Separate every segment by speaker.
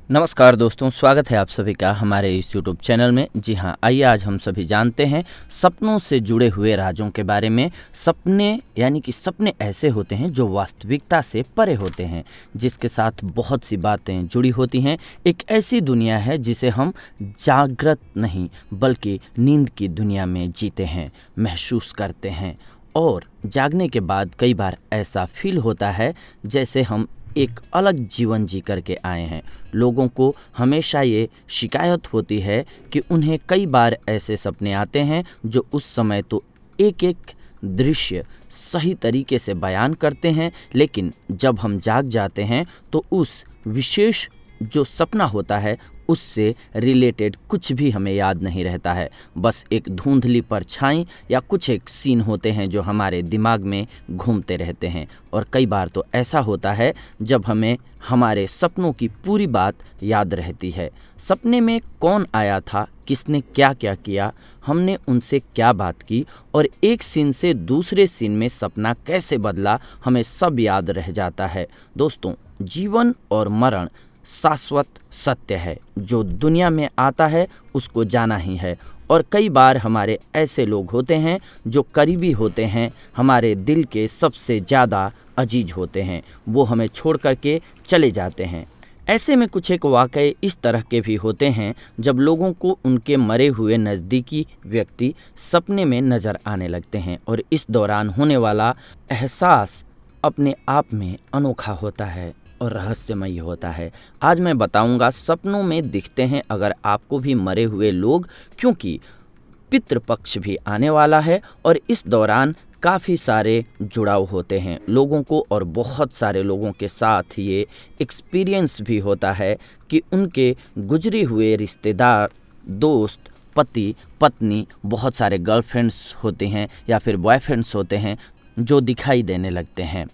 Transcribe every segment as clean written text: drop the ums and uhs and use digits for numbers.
Speaker 1: नमस्कार दोस्तों, स्वागत है आप सभी का हमारे इस यूट्यूब चैनल में। जी हाँ, आइए आज हम सभी जानते हैं सपनों से जुड़े हुए राजों के बारे में। सपने यानी कि सपने ऐसे होते हैं जो वास्तविकता से परे होते हैं, जिसके साथ बहुत सी बातें जुड़ी होती हैं। एक ऐसी दुनिया है जिसे हम जागृत नहीं बल्कि नींद की दुनिया में जीते हैं, महसूस करते हैं। और जागने के बाद कई बार ऐसा फील होता है जैसे हम एक अलग जीवन जी करके आए हैं। लोगों को हमेशा ये शिकायत होती है कि उन्हें कई बार ऐसे सपने आते हैं जो उस समय तो एक एक दृश्य सही तरीके से बयान करते हैं, लेकिन जब हम जाग जाते हैं तो उस विशेष जो सपना होता है उससे रिलेटेड कुछ भी हमें याद नहीं रहता है। बस एक धुंधली परछाई या कुछ एक सीन होते हैं जो हमारे दिमाग में घूमते रहते हैं। और कई बार तो ऐसा होता है जब हमें हमारे सपनों की पूरी बात याद रहती है। सपने में कौन आया था, किसने क्या क्या किया, हमने उनसे क्या बात की और एक सीन से दूसरे सीन में सपना कैसे बदला, हमें सब याद रह जाता है। दोस्तों, जीवन और मरण शाश्वत सत्य है। जो दुनिया में आता है उसको जाना ही है। और कई बार हमारे ऐसे लोग होते हैं जो करीबी होते हैं, हमारे दिल के सबसे ज़्यादा अजीज होते हैं, वो हमें छोड़ करके चले जाते हैं। ऐसे में कुछ एक वाक़ये इस तरह के भी होते हैं जब लोगों को उनके मरे हुए नज़दीकी व्यक्ति सपने में नज़र आने लगते हैं, और इस दौरान होने वाला एहसास अपने आप में अनोखा होता है और रहस्यमयी होता है। आज मैं बताऊंगा सपनों में दिखते हैं अगर आपको भी मरे हुए लोग, क्योंकि पितृपक्ष भी आने वाला है और इस दौरान काफ़ी सारे जुड़ाव होते हैं लोगों को, और बहुत सारे लोगों के साथ ये एक्सपीरियंस भी होता है कि उनके गुजरे हुए रिश्तेदार, दोस्त, पति, पत्नी, बहुत सारे गर्लफ्रेंड्स होते हैं या फिर बॉयफ्रेंड्स होते हैं जो दिखाई देने लगते हैं।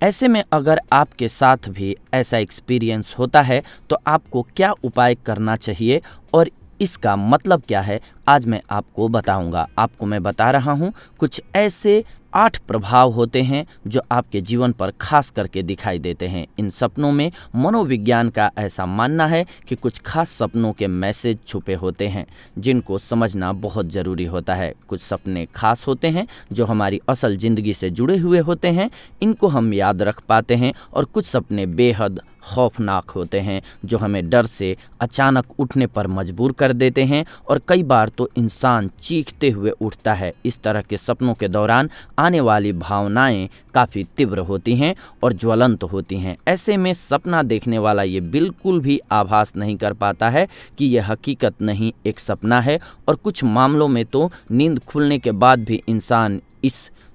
Speaker 1: ऐसे में अगर आपके साथ भी ऐसा एक्सपीरियंस होता है तो आपको क्या उपाय करना चाहिए और इसका मतलब क्या है, आज मैं आपको बताऊंगा। आपको मैं बता रहा हूं कुछ ऐसे 8 प्रभाव होते हैं जो आपके जीवन पर खास करके दिखाई देते हैं। इन सपनों में मनोविज्ञान का ऐसा मानना है कि कुछ खास सपनों के मैसेज छुपे होते हैं जिनको समझना बहुत ज़रूरी होता है। कुछ सपने खास होते हैं जो हमारी असल ज़िंदगी से जुड़े हुए होते हैं, इनको हम याद रख पाते हैं। और कुछ सपने बेहद खौफनाक होते हैं जो हमें डर से अचानक उठने पर मजबूर कर देते हैं, और कई बार तो इंसान चीखते हुए उठता है। इस तरह के सपनों के दौरान आने वाली भावनाएं काफ़ी तीव्र होती हैं और ज्वलंत होती हैं। ऐसे में सपना देखने वाला ये बिल्कुल भी आभास नहीं कर पाता है कि यह हकीकत नहीं, एक सपना है। और कुछ मामलों में तो नींद खुलने के बाद भी इंसान इस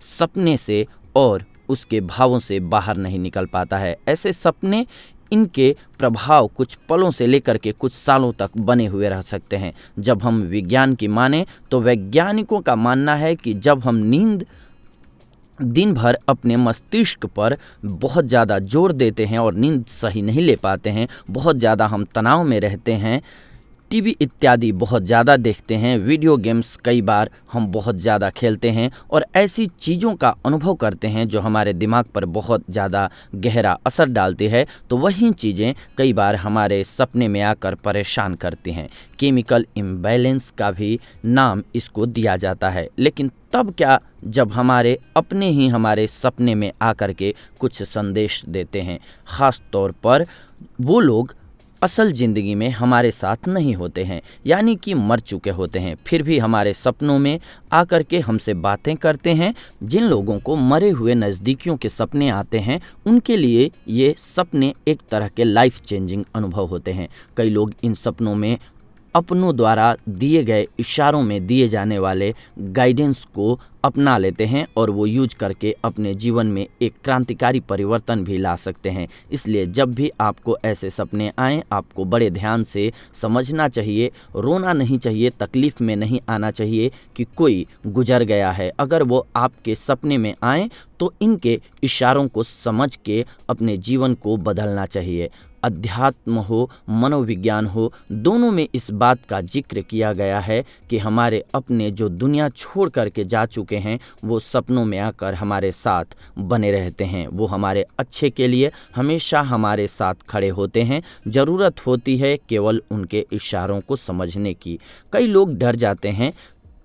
Speaker 1: सपने से और उसके भावों से बाहर नहीं निकल पाता है। ऐसे सपने, इनके प्रभाव कुछ पलों से लेकर के कुछ सालों तक बने हुए रह सकते हैं। जब हम विज्ञान की माने तो वैज्ञानिकों का मानना है कि जब हम नींद दिन भर अपने मस्तिष्क पर बहुत ज़्यादा जोर देते हैं और नींद सही नहीं ले पाते हैं, बहुत ज़्यादा हम तनाव में रहते हैं, टीवी इत्यादि बहुत ज़्यादा देखते हैं, वीडियो गेम्स कई बार हम बहुत ज़्यादा खेलते हैं और ऐसी चीज़ों का अनुभव करते हैं जो हमारे दिमाग पर बहुत ज़्यादा गहरा असर डालती है, तो वही चीज़ें कई बार हमारे सपने में आकर परेशान करती हैं। केमिकल इम्बैलेंस का भी नाम इसको दिया जाता है। लेकिन तब क्या, जब हमारे अपने ही हमारे सपने में आकर के कुछ संदेश देते हैं। ख़ास तौर पर वो लोग असल ज़िंदगी में हमारे साथ नहीं होते हैं, यानी कि मर चुके होते हैं, फिर भी हमारे सपनों में आकर के हमसे बातें करते हैं। जिन लोगों को मरे हुए नज़दीकियों के सपने आते हैं उनके लिए ये सपने एक तरह के लाइफ चेंजिंग अनुभव होते हैं। कई लोग इन सपनों में अपनों द्वारा दिए गए इशारों में दिए जाने वाले गाइडेंस को अपना लेते हैं और वो यूज करके अपने जीवन में एक क्रांतिकारी परिवर्तन भी ला सकते हैं। इसलिए जब भी आपको ऐसे सपने आएँ, आपको बड़े ध्यान से समझना चाहिए, रोना नहीं चाहिए, तकलीफ़ में नहीं आना चाहिए कि कोई गुजर गया है। अगर वो आपके सपने में आएँ तो इनके इशारों को समझ के अपने जीवन को बदलना चाहिए। अध्यात्म हो, मनोविज्ञान हो, दोनों में इस बात का जिक्र किया गया है कि हमारे अपने जो दुनिया छोड़ करके जा चुके हैं वो सपनों में आकर हमारे साथ बने रहते हैं। वो हमारे अच्छे के लिए हमेशा हमारे साथ खड़े होते हैं। ज़रूरत होती है केवल उनके इशारों को समझने की। कई लोग डर जाते हैं,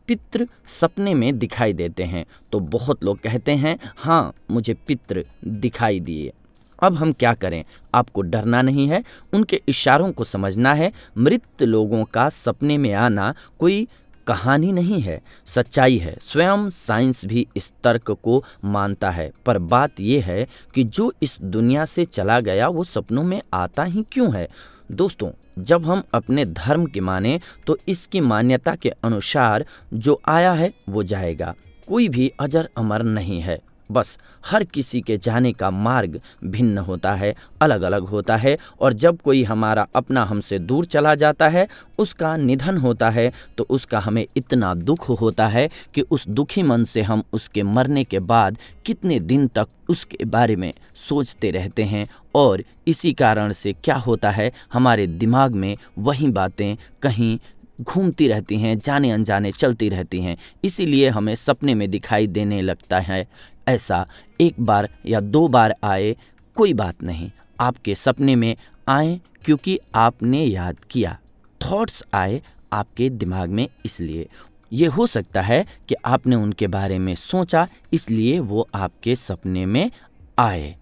Speaker 1: पितृ सपने में दिखाई देते हैं, तो बहुत लोग कहते हैं हाँ मुझे पितृ दिखाई दिए। अब हम क्या करें? आपको डरना नहीं है, उनके इशारों को समझना है। मृत लोगों का सपने में आना कोई कहानी नहीं है, सच्चाई है। स्वयं साइंस भी इस तर्क को मानता है। पर बात यह है कि जो इस दुनिया से चला गया वो सपनों में आता ही क्यों है? दोस्तों, जब हम अपने धर्म की माने तो इसकी मान्यता के अनुसार जो आया है वो जाएगा। कोई भी अजर अमर नहीं है, बस हर किसी के जाने का मार्ग भिन्न होता है, अलग अलग होता है। और जब कोई हमारा अपना हमसे दूर चला जाता है, उसका निधन होता है, तो उसका हमें इतना दुख होता है कि उस दुखी मन से हम उसके मरने के बाद कितने दिन तक उसके बारे में सोचते रहते हैं। और इसी कारण से क्या होता है, हमारे दिमाग में वही बातें कहीं घूमती रहती हैं, जाने अनजाने चलती रहती हैं। इसीलिए हमें सपने में दिखाई देने लगता है। ऐसा एक बार या दो बार आए कोई बात नहीं, आपके सपने में आए क्योंकि आपने याद किया। थॉट्स आए आपके दिमाग में, इसलिए ये हो सकता है कि आपने उनके बारे में सोचा, इसलिए वो आपके सपने में आए।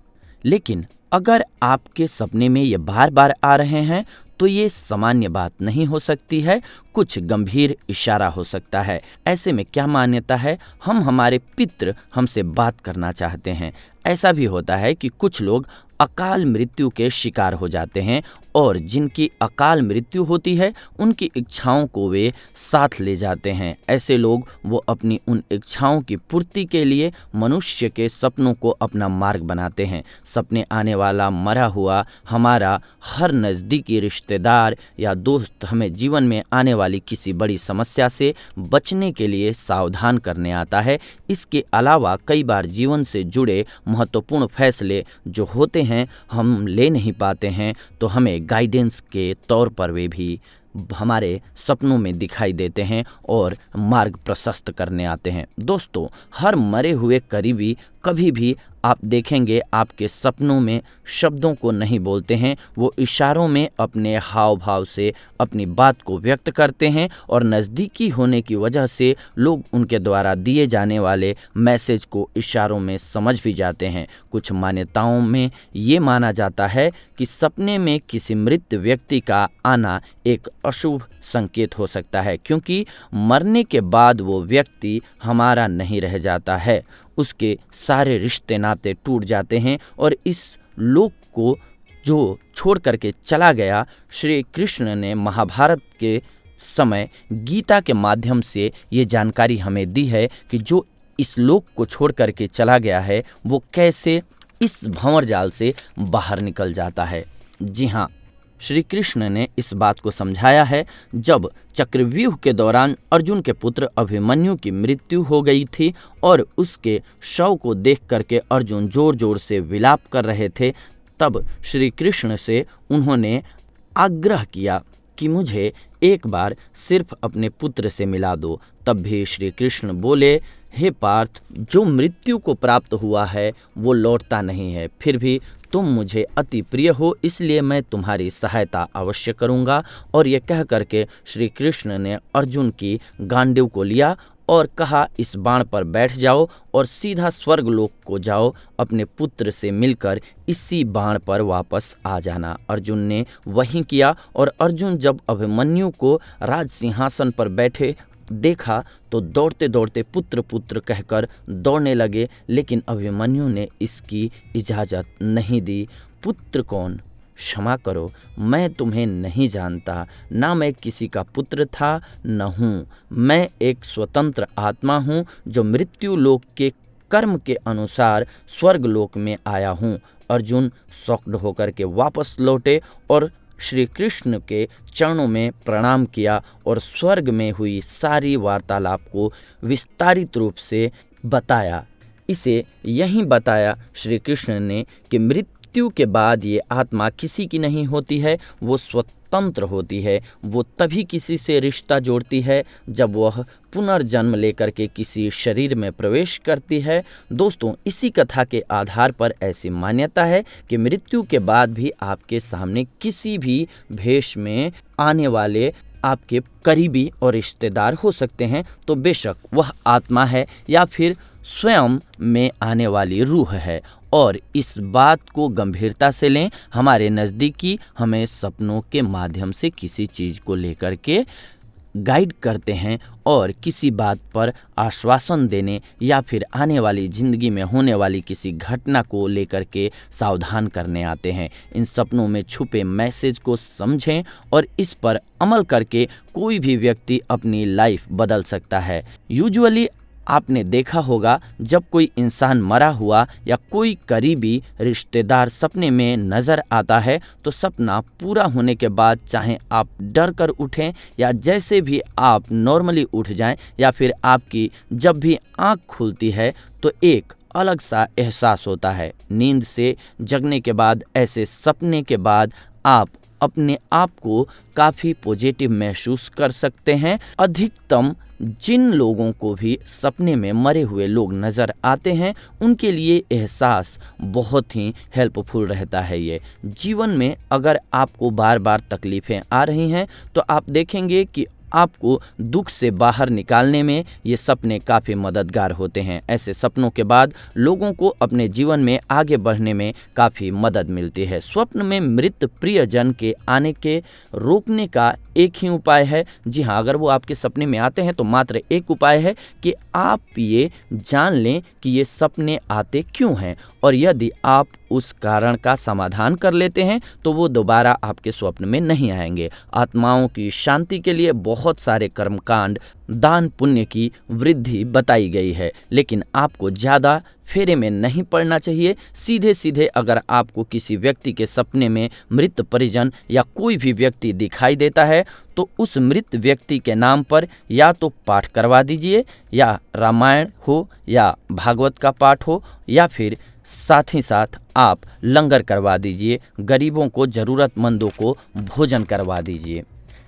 Speaker 1: लेकिन अगर आपके सपने में ये बार बार आ रहे हैं तो ये सामान्य बात नहीं हो सकती है, कुछ गंभीर इशारा हो सकता है। ऐसे में क्या मान्यता है? हमारे पितृ हमसे बात करना चाहते हैं। ऐसा भी होता है कि कुछ लोग अकाल मृत्यु के शिकार हो जाते हैं और जिनकी अकाल मृत्यु होती है उनकी इच्छाओं को वे साथ ले जाते हैं। ऐसे लोग वो अपनी उन इच्छाओं की पूर्ति के लिए मनुष्य के सपनों को अपना मार्ग बनाते हैं। सपने आने वाला मरा हुआ हमारा हर नज़दीकी रिश्तेदार या दोस्त हमें जीवन में आने वाली किसी बड़ी समस्या से बचने के लिए सावधान करने आता है। इसके अलावा कई बार जीवन से जुड़े महत्वपूर्ण फैसले जो होते हैं हम ले नहीं पाते हैं, तो हमें गाइडेंस के तौर पर वे भी हमारे सपनों में दिखाई देते हैं और मार्ग प्रशस्त करने आते हैं। दोस्तों, हर मरे हुए करीबी कभी भी आप देखेंगे आपके सपनों में शब्दों को नहीं बोलते हैं, वो इशारों में अपने हाव भाव से अपनी बात को व्यक्त करते हैं और नज़दीकी होने की वजह से लोग उनके द्वारा दिए जाने वाले मैसेज को इशारों में समझ भी जाते हैं। कुछ मान्यताओं में ये माना जाता है कि सपने में किसी मृत व्यक्ति का आना एक अशुभ संकेत हो सकता है, क्योंकि मरने के बाद वो व्यक्ति हमारा नहीं रह जाता है, उसके सारे रिश्ते नाते टूट जाते हैं और इस लोक को जो छोड़ करके चला गया। श्री कृष्ण ने महाभारत के समय गीता के माध्यम से ये जानकारी हमें दी है कि जो इस लोक को छोड़ करके चला गया है वो कैसे इस भंवर जाल से बाहर निकल जाता है। जी हाँ, श्री कृष्ण ने इस बात को समझाया है। जब चक्रव्यूह के दौरान अर्जुन के पुत्र अभिमन्यु की मृत्यु हो गई थी और उसके शव को देख करके अर्जुन जोर जोर से विलाप कर रहे थे, तब श्री कृष्ण से उन्होंने आग्रह किया कि मुझे एक बार सिर्फ अपने पुत्र से मिला दो। तब भी श्री कृष्ण बोले, हे पार्थ, जो मृत्यु को प्राप्त हुआ है वो लौटता नहीं है, फिर भी तुम मुझे अति प्रिय हो, इसलिए मैं तुम्हारी सहायता अवश्य करूंगा। और ये कह करके श्री कृष्ण ने अर्जुन की गांडीव को लिया और कहा, इस बाण पर बैठ जाओ और सीधा स्वर्गलोक को जाओ, अपने पुत्र से मिलकर इसी बाण पर वापस आ जाना। अर्जुन ने वही किया और अर्जुन जब अभिमन्यु को राज सिंहासन पर बैठे देखा तो दौड़ते दौड़ते पुत्र पुत्र कहकर दौड़ने लगे, लेकिन अभिमन्यु ने इसकी इजाज़त नहीं दी। पुत्र कौन? क्षमा करो, मैं तुम्हें नहीं जानता, ना मैं किसी का पुत्र था न हूँ। मैं एक स्वतंत्र आत्मा हूँ जो मृत्यु लोक के कर्म के अनुसार स्वर्ग लोक में आया हूँ। अर्जुन शॉक्ड होकर के वापस लौटे और श्री कृष्ण के चरणों में प्रणाम किया और स्वर्ग में हुई सारी वार्तालाप को विस्तारित रूप से बताया। इसे यही बताया श्री कृष्ण ने कि मृत्यु मृत्यु के बाद ये आत्मा किसी की नहीं होती है, वो स्वतंत्र होती है। वो तभी किसी से रिश्ता जोड़ती है जब वह पुनर्जन्म लेकर के किसी शरीर में प्रवेश करती है। दोस्तों, इसी कथा के आधार पर ऐसी मान्यता है कि मृत्यु के बाद भी आपके सामने किसी भी भेष में आने वाले आपके करीबी और रिश्तेदार हो सकते हैं। तो बेशक वह आत्मा है या फिर स्वयं में आने वाली रूह है। और इस बात को गंभीरता से लें। हमारे नज़दीकी हमें सपनों के माध्यम से किसी चीज़ को लेकर के गाइड करते हैं और किसी बात पर आश्वासन देने या फिर आने वाली ज़िंदगी में होने वाली किसी घटना को लेकर के सावधान करने आते हैं। इन सपनों में छुपे मैसेज को समझें और इस पर अमल करके कोई भी व्यक्ति अपनी लाइफ बदल सकता है। यूजुअली आपने देखा होगा, जब कोई इंसान मरा हुआ या कोई करीबी रिश्तेदार सपने में नज़र आता है तो सपना पूरा होने के बाद चाहे आप डर कर उठें या जैसे भी आप नॉर्मली उठ जाएं या फिर आपकी जब भी आँख खुलती है तो एक अलग सा एहसास होता है। नींद से जगने के बाद ऐसे सपने के बाद आप अपने आप को काफ़ी पॉजिटिव महसूस कर सकते हैं। अधिकतम जिन लोगों को भी सपने में मरे हुए लोग नज़र आते हैं उनके लिए एहसास बहुत ही हेल्पफुल रहता है। ये जीवन में अगर आपको बार बार तकलीफ़ें आ रही हैं तो आप देखेंगे कि आपको दुख से बाहर निकालने में ये सपने काफ़ी मददगार होते हैं। ऐसे सपनों के बाद लोगों को अपने जीवन में आगे बढ़ने में काफ़ी मदद मिलती है। स्वप्न में मृत प्रियजन के आने के रोकने का एक ही उपाय है। जी हाँ, अगर वो आपके सपने में आते हैं तो मात्र एक उपाय है कि आप ये जान लें कि ये सपने आते क्यों हैं, और यदि आप उस कारण का समाधान कर लेते हैं तो वो दोबारा आपके स्वप्न में नहीं आएंगे। आत्माओं की शांति के लिए बहुत सारे कर्मकांड, दान पुण्य की वृद्धि बताई गई है, लेकिन आपको ज़्यादा फेरे में नहीं पड़ना चाहिए। सीधे सीधे अगर आपको किसी व्यक्ति के सपने में मृत परिजन या कोई भी व्यक्ति दिखाई देता है तो उस मृत व्यक्ति के नाम पर या तो पाठ करवा दीजिए, या रामायण हो या भागवत का पाठ हो, या फिर साथ ही साथ आप लंगर करवा दीजिए, गरीबों को, ज़रूरतमंदों को भोजन करवा दीजिए,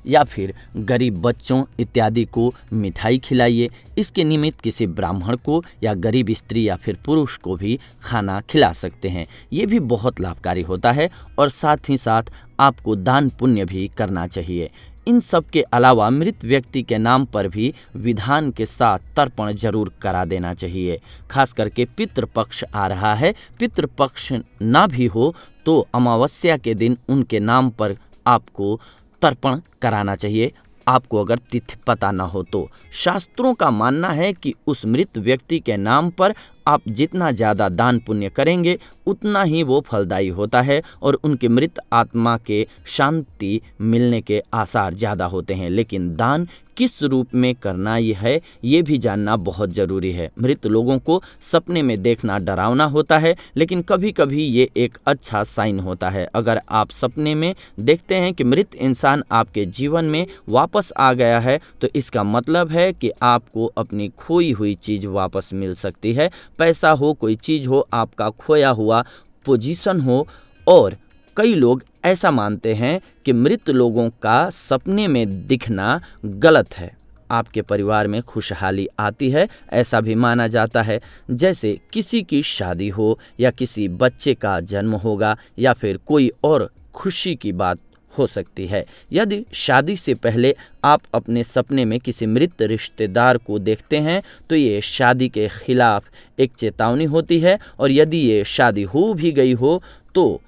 Speaker 1: या फिर गरीब बच्चों इत्यादि को मिठाई खिलाइए। इसके निमित्त किसी ब्राह्मण को या गरीब स्त्री या फिर पुरुष को भी खाना खिला सकते हैं। ये भी बहुत लाभकारी होता है। और साथ ही साथ आपको दान पुण्य भी करना चाहिए। इन सब के अलावा मृत व्यक्ति के नाम पर भी विधान के साथ तर्पण जरूर करा देना चाहिए। खास करके पितृपक्ष आ रहा है, पितृपक्ष ना भी हो तो अमावस्या के दिन उनके नाम पर आपको तर्पण कराना चाहिए, आपको अगर तिथि पता ना हो तो। शास्त्रों का मानना है कि उस मृत व्यक्ति के नाम पर आप जितना ज़्यादा दान पुण्य करेंगे उतना ही वो फलदायी होता है और उनके मृत आत्मा के शांति मिलने के आसार ज़्यादा होते हैं। लेकिन दान किस रूप में करना ये भी जानना बहुत ज़रूरी है। मृत लोगों को सपने में देखना डरावना होता है, लेकिन कभी कभी ये एक अच्छा साइन होता है। अगर आप सपने में देखते हैं कि मृत इंसान आपके जीवन में वापस आ गया है तो इसका मतलब है कि आपको अपनी खोई हुई चीज़ वापस मिल सकती है। पैसा हो, कोई चीज़ हो, आपका खोया हुआ पोजीशन हो। और कई लोग ऐसा मानते हैं कि मृत लोगों का सपने में दिखना गलत है। आपके परिवार में खुशहाली आती है ऐसा भी माना जाता है, जैसे किसी की शादी हो या किसी बच्चे का जन्म होगा या फिर कोई और खुशी की बात हो सकती है। यदि शादी से पहले आप अपने सपने में किसी मृत रिश्तेदार को देखते हैं तो ये शादी के खिलाफ एक चेतावनी होती है, और यदि ये शादी हो भी गई हो तो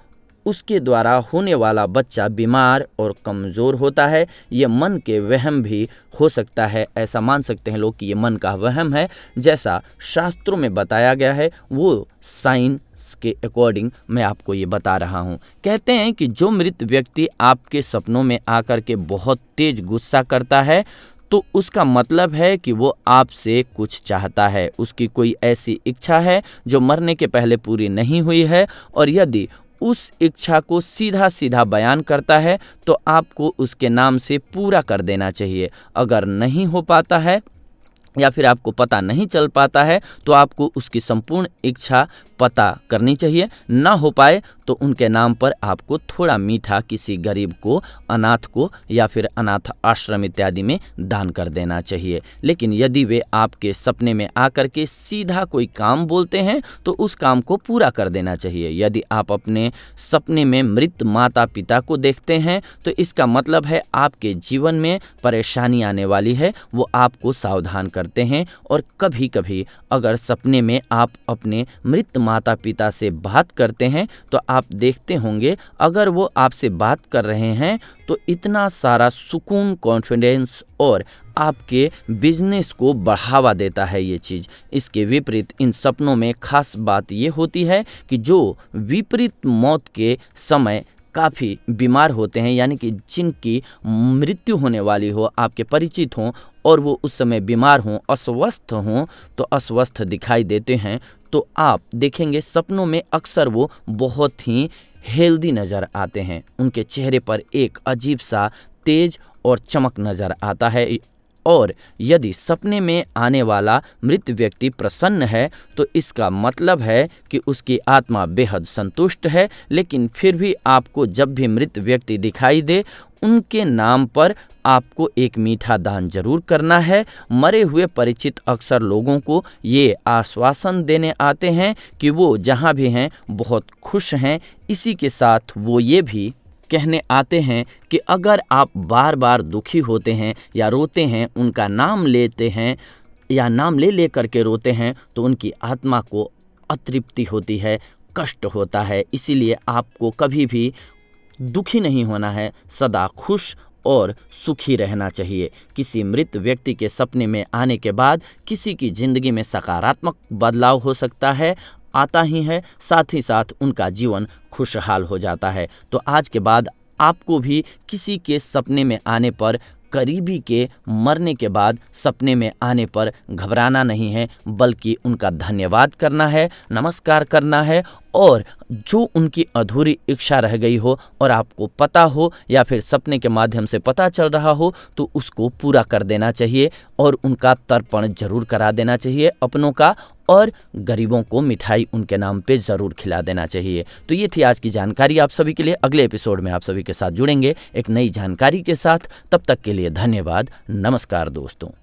Speaker 1: उसके द्वारा होने वाला बच्चा बीमार और कमज़ोर होता है। ये मन के वहम भी हो सकता है। ऐसा मान सकते हैं लोग कि ये मन का वहम है। जैसा शास्त्रों में बताया गया है वो साइंस के अकॉर्डिंग मैं आपको ये बता रहा हूँ। कहते हैं कि जो मृत व्यक्ति आपके सपनों में आकर के बहुत तेज गुस्सा करता है तो उसका मतलब है कि वो आपसे कुछ चाहता है, उसकी कोई ऐसी इच्छा है जो मरने के पहले पूरी नहीं हुई है। और यदि उस इच्छा को सीधा सीधा बयान करता है तो आपको उसके नाम से पूरा कर देना चाहिए। अगर नहीं हो पाता है या फिर आपको पता नहीं चल पाता है तो आपको उसकी संपूर्ण इच्छा पता करनी चाहिए। ना हो पाए तो उनके नाम पर आपको थोड़ा मीठा किसी गरीब को, अनाथ को या फिर अनाथ आश्रम इत्यादि में दान कर देना चाहिए। लेकिन यदि वे आपके सपने में आकर के सीधा कोई काम बोलते हैं तो उस काम को पूरा कर देना चाहिए। यदि आप अपने सपने में मृत माता पिता को देखते हैं तो इसका मतलब है आपके जीवन में परेशानी आने वाली है, वो आपको सावधान करते हैं। और कभी कभी अगर सपने में आप अपने मृत माता पिता से बात करते हैं तो आप देखते होंगे अगर वो आपसे बात कर रहे हैं तो इतना सारा सुकून, कॉन्फिडेंस और आपके बिजनेस को बढ़ावा देता है ये चीज़। इसके विपरीत इन सपनों में खास बात ये होती है कि जो विपरीत मौत के समय काफ़ी बीमार होते हैं, यानी कि जिनकी मृत्यु होने वाली हो, आपके परिचित हों और वो उस समय बीमार हों, अस्वस्थ हों, तो अस्वस्थ दिखाई देते हैं, तो आप देखेंगे सपनों में अक्सर वो बहुत ही हेल्दी नज़र आते हैं। उनके चेहरे पर एक अजीब सा तेज और चमक नज़र आता है। और यदि सपने में आने वाला मृत व्यक्ति प्रसन्न है तो इसका मतलब है कि उसकी आत्मा बेहद संतुष्ट है। लेकिन फिर भी आपको जब भी मृत व्यक्ति दिखाई दे उनके नाम पर आपको एक मीठा दान जरूर करना है। मरे हुए परिचित अक्सर लोगों को ये आश्वासन देने आते हैं कि वो जहाँ भी हैं बहुत खुश हैं। इसी के साथ वो ये भी कहने आते हैं कि अगर आप बार बार दुखी होते हैं या रोते हैं, उनका नाम लेते हैं या नाम ले करके रोते हैं तो उनकी आत्मा को अतृप्ति होती है, कष्ट होता है। इसीलिए आपको कभी भी दुखी नहीं होना है, सदा खुश और सुखी रहना चाहिए। किसी मृत व्यक्ति के सपने में आने के बाद किसी की ज़िंदगी में सकारात्मक बदलाव हो सकता है, आता ही है, साथ ही साथ उनका जीवन खुशहाल हो जाता है। तो आज के बाद आपको भी किसी के सपने में आने पर, करीबी के मरने के बाद सपने में आने पर घबराना नहीं है, बल्कि उनका धन्यवाद करना है, नमस्कार करना है और जो उनकी अधूरी इच्छा रह गई हो और आपको पता हो या फिर सपने के माध्यम से पता चल रहा हो तो उसको पूरा कर देना चाहिए और उनका तर्पण जरूर करा देना चाहिए अपनों का, और गरीबों को मिठाई उनके नाम पे ज़रूर खिला देना चाहिए। तो ये थी आज की जानकारी आप सभी के लिए। अगले एपिसोड में आप सभी के साथ जुड़ेंगे एक नई जानकारी के साथ। तब तक के लिए धन्यवाद। नमस्कार दोस्तों।